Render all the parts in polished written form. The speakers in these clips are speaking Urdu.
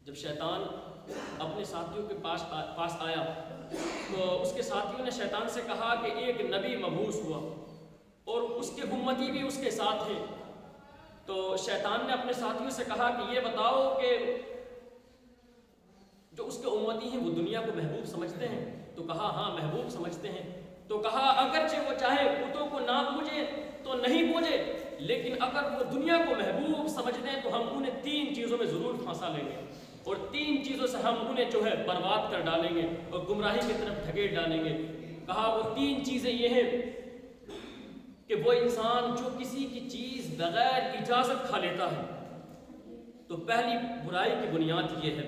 جب شیطان اپنے ساتھیوں کے پاس آیا تو اس کے ساتھیوں نے شیطان سے کہا کہ ایک نبی مبعوث ہوا اور اس کے امتی بھی اس کے ساتھ ہیں۔ تو شیطان نے اپنے ساتھیوں سے کہا کہ یہ بتاؤ کہ جو اس کے امتی ہیں وہ دنیا کو محبوب سمجھتے ہیں؟ تو کہا ہاں محبوب سمجھتے ہیں۔ تو کہا اگرچہ وہ چاہے بتوں کو نہ پوجے تو نہیں پوجے، لیکن اگر وہ دنیا کو محبوب سمجھتے ہیں تو ہم انہیں 3 چیزوں میں ضرور پھنسا لیں گے، اور 3 چیزوں سے ہم انہیں جو ہے برباد کر ڈالیں گے اور گمراہی کی طرف دھکیل ڈالیں گے۔ کہا وہ 3 چیزیں یہ ہیں کہ وہ انسان جو کسی کی چیز بغیر اجازت کھا لیتا ہے۔ تو پہلی برائی کی بنیاد یہ ہے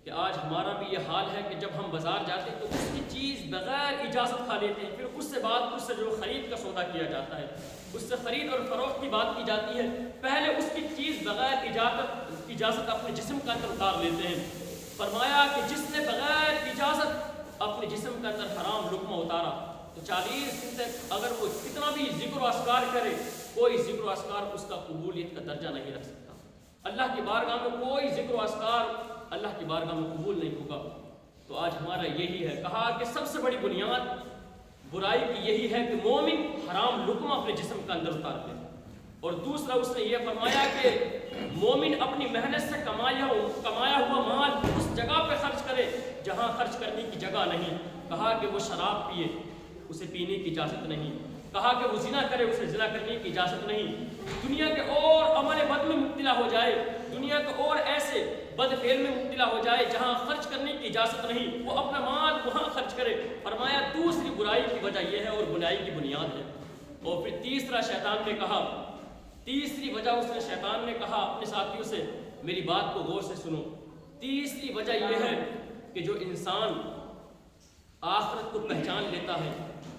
کہ آج ہمارا بھی یہ حال ہے کہ جب ہم بازار جاتے ہیں تو اس کی چیز بغیر اجازت کھا لیتے ہیں، پھر اس سے بعد اس سے جو خرید کا سودا کیا جاتا ہے، اس سے خرید اور فروخت کی بات کی جاتی ہے، پہلے اس کی چیز بغیر اجازت اپنے جسم کا اندر اتار لیتے ہیں۔ فرمایا کہ جس نے بغیر اجازت اپنے جسم کے اندر حرام لقمہ اتارا تو 40 دن تک اگر وہ کتنا بھی ذکر و اذکار کرے، کوئی ذکر و اذکار اس کا قبولیت کا درجہ نہیں رکھ سکتا۔ اللہ کی بارگاہ میں کوئی ذکر و اذکار اللہ کی بارگاہ میں قبول نہیں ہوگا۔ تو آج ہمارا یہی ہے، کہا کہ سب سے بڑی بنیاد برائی کی یہی ہے کہ مومن حرام لقمہ اپنے جسم کا اندر اتارتے ہیں۔ اور دوسرا اس نے یہ فرمایا کہ مومن اپنی محنت سے کمایا ہوا مال اس جگہ پہ خرچ کرے جہاں خرچ کرنے کی جگہ نہیں۔ کہا کہ وہ شراب پیے، اسے پینے کی اجازت نہیں۔ کہا کہ وہ زنا کرے، اسے زنا کرنے کی اجازت نہیں۔ دنیا کے اور عمل بد میں مبتلا ہو جائے، دنیا کے اور ایسے بد فعل میں مبتلا ہو جائے جہاں خرچ کرنے کی اجازت نہیں، وہ اپنا مال وہاں خرچ کرے۔ فرمایا دوسری برائی کی وجہ یہ ہے اور برائی کی بنیاد ہے۔ اور پھر تیسرا شیطان نے کہا، تیسری وجہ اس نے شیطان نے کہا اپنے ساتھیوں سے، میری بات کو غور سے سنو، تیسری وجہ یہ ہے کہ جو انسان آخرت کو پہچان لیتا ہے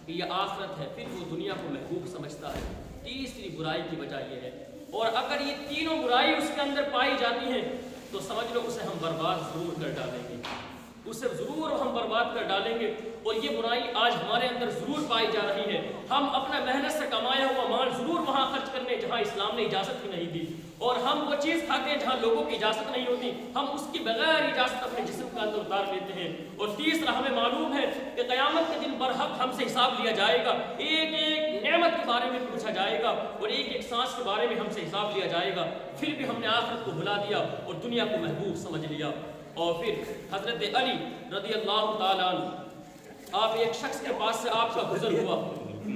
کہ یہ آخرت ہے، پھر وہ دنیا کو محبوب سمجھتا ہے۔ تیسری برائی کی وجہ یہ ہے، اور اگر یہ تینوں برائی اس کے اندر پائی جاتی ہیں تو سمجھ لو اسے ہم برباد ضرور کر ڈالیں گے، اسے ضرور ہم برباد کر ڈالیں گے۔ اور یہ برائی آج ہمارے اندر ضرور پائی جا رہی ہے۔ ہم اپنا محنت سے کمایا ہوا مال ضرور وہاں خرچ کرنے جہاں اسلام نے اجازت ہی نہیں دی، اور ہم وہ چیز کھاتے ہیں جہاں لوگوں کی اجازت نہیں ہوتی، ہم اس کی بغیر اجازت اپنے جسم کے اندر اتار لیتے ہیں۔ اور تیسرا ہمیں معلوم ہے کہ قیامت کے دن برحق ہم سے حساب لیا جائے گا، ایک ایک نعمت کے بارے میں پوچھا جائے گا اور ایک ایک سانس کے بارے میں ہم سے حساب لیا جائے گا۔ پھر بھی ہم نے آخرت کو بھلا دیا اور دنیا کو محبوب سمجھ لیا۔ اور پھر حضرت علی رضی اللہ تعالیٰ عنہ، آپ ایک شخص کے پاس سے آپ کا گزر ہوا،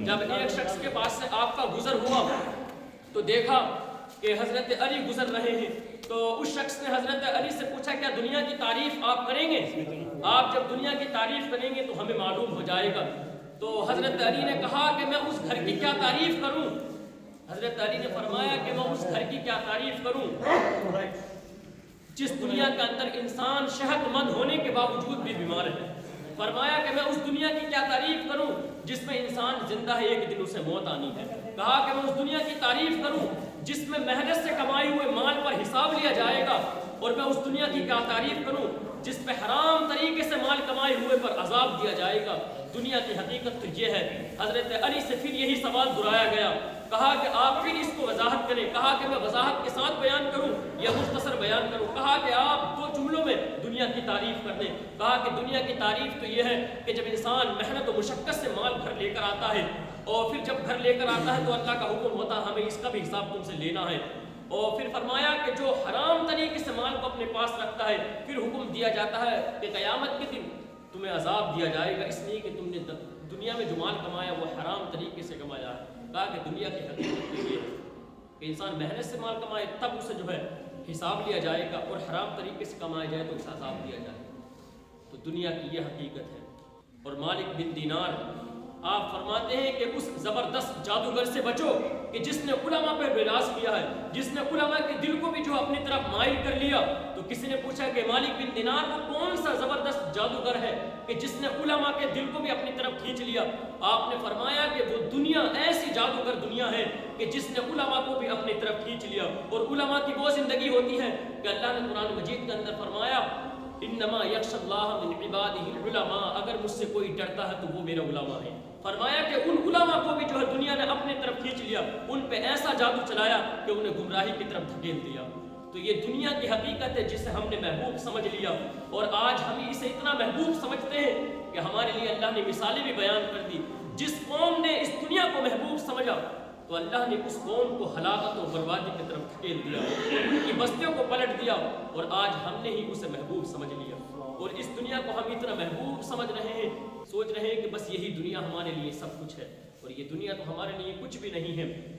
جب ایک شخص کے پاس سے آپ کا گزر ہوا تو دیکھا کہ حضرت علی گزر رہے ہیں، تو اس شخص نے حضرت علی سے پوچھا کیا دنیا کی تعریف آپ کریں گے؟ آپ جب دنیا کی تعریف کریں گے تو ہمیں معلوم ہو جائے گا۔ تو حضرت علی نے کہا کہ میں اس گھر کی کیا تعریف کروں؟ حضرت علی نے فرمایا کہ میں اس گھر کی کیا تعریف کروں جس دنیا کے اندر انسان صحت مند ہونے کے باوجود بھی بیمار ہے۔ فرمایا کہ میں اس دنیا کی کیا تعریف کروں جس میں انسان زندہ ہے، ایک دن اسے موت آنی ہے۔ کہا کہ میں اس دنیا کی تعریف کروں جس میں محنت سے کمائے ہوئے مال پر حساب لیا جائے گا، اور میں اس دنیا کی کیا تعریف کروں جس پہ حرام طریقے سے مال کمائے ہوئے پر عذاب دیا جائے گا۔ دنیا کی حقیقت تو یہ ہے۔ حضرت علی سے پھر یہی سوال دہرایا گیا، کہا کہ آپ پھر اس کو وضاحت کریں۔ کہا کہ میں وضاحت کے ساتھ بیان کروں یا مختصر بیان کروں؟ کہا کہ آپ 2 جملوں میں دنیا کی تعریف کر دیں۔ کہا کہ دنیا کی تعریف تو یہ ہے کہ جب انسان محنت و مشقت سے مال گھر لے کر آتا ہے، اور پھر جب گھر لے کر آتا ہے تو اللہ کا حکم ہوتا ہے ہمیں اس کا بھی حساب تم سے لینا ہے۔ اور پھر فرمایا کہ جو حرام طریقے سے مال کو اپنے پاس رکھتا ہے، پھر حکم دیا جاتا ہے کہ قیامت کے دن تمہیں عذاب دیا جائے گا اس لیے کہ تم نے دنیا میں جو مال کمایا وہ حرام طریقے سے کمایا ہے۔ کہا کہ دنیا کی حقیقت یہ ہے کہ انسان محنت سے مال کمائے تب اسے جو ہے حساب لیا جائے گا، اور حرام طریقے سے کمایا جائے تو اسے عذاب دیا جائے گا۔ تو دنیا کی یہ حقیقت ہے۔ اور مالک بن دینار آپ فرماتے ہیں کہ اس زبردست جادوگر سے بچو کہ جس نے علماء پہ راز کیا ہے، جس نے علماء کے دل کو بھی جو اپنی طرف مائل کر لیا۔ تو کسی نے پوچھا کہ مالک بن دینار وہ کون سا زبردست جادوگر ہے کہ جس نے علماء کے دل کو بھی اپنی طرف کھینچ لیا؟ آپ نے فرمایا کہ وہ دنیا ایسی جادوگر دنیا ہے کہ جس نے علماء کو بھی اپنی طرف کھینچ لیا۔ اور علماء کی وہ زندگی ہوتی ہے کہ اللہ نے قرآن مجید کے اندر فرمایا انما یخشی اللہ من عبادہ العلماء، اگر مجھ سے کوئی ڈرتا ہے تو وہ میرا علماء ہے۔ فرمایا کہ ان علماء کو بھی جو ہے دنیا نے اپنے طرف کھینچ لیا، ان پہ ایسا جادو چلایا کہ انہیں گمراہی کی طرف دھکیل دیا۔ تو یہ دنیا کی حقیقت ہے جسے ہم نے محبوب سمجھ لیا، اور آج ہم اسے اتنا محبوب سمجھتے ہیں کہ ہمارے لیے اللہ نے مثالیں بھی بیان کر دی۔ جس قوم نے اس دنیا کو محبوب سمجھا تو اللہ نے اس قوم کو ہلاکت و بربادی کی طرف دھکیل دیا، ان کی بستیوں کو پلٹ دیا، اور آج ہم نے ہی اسے محبوب سمجھ لیا، اور اس دنیا کو ہم اتنا محبوب سمجھ رہے ہیں، سوچ رہے ہیں کہ بس یہی دنیا ہمارے لیے سب کچھ ہے، اور یہ دنیا تو ہمارے لیے کچھ بھی نہیں ہے۔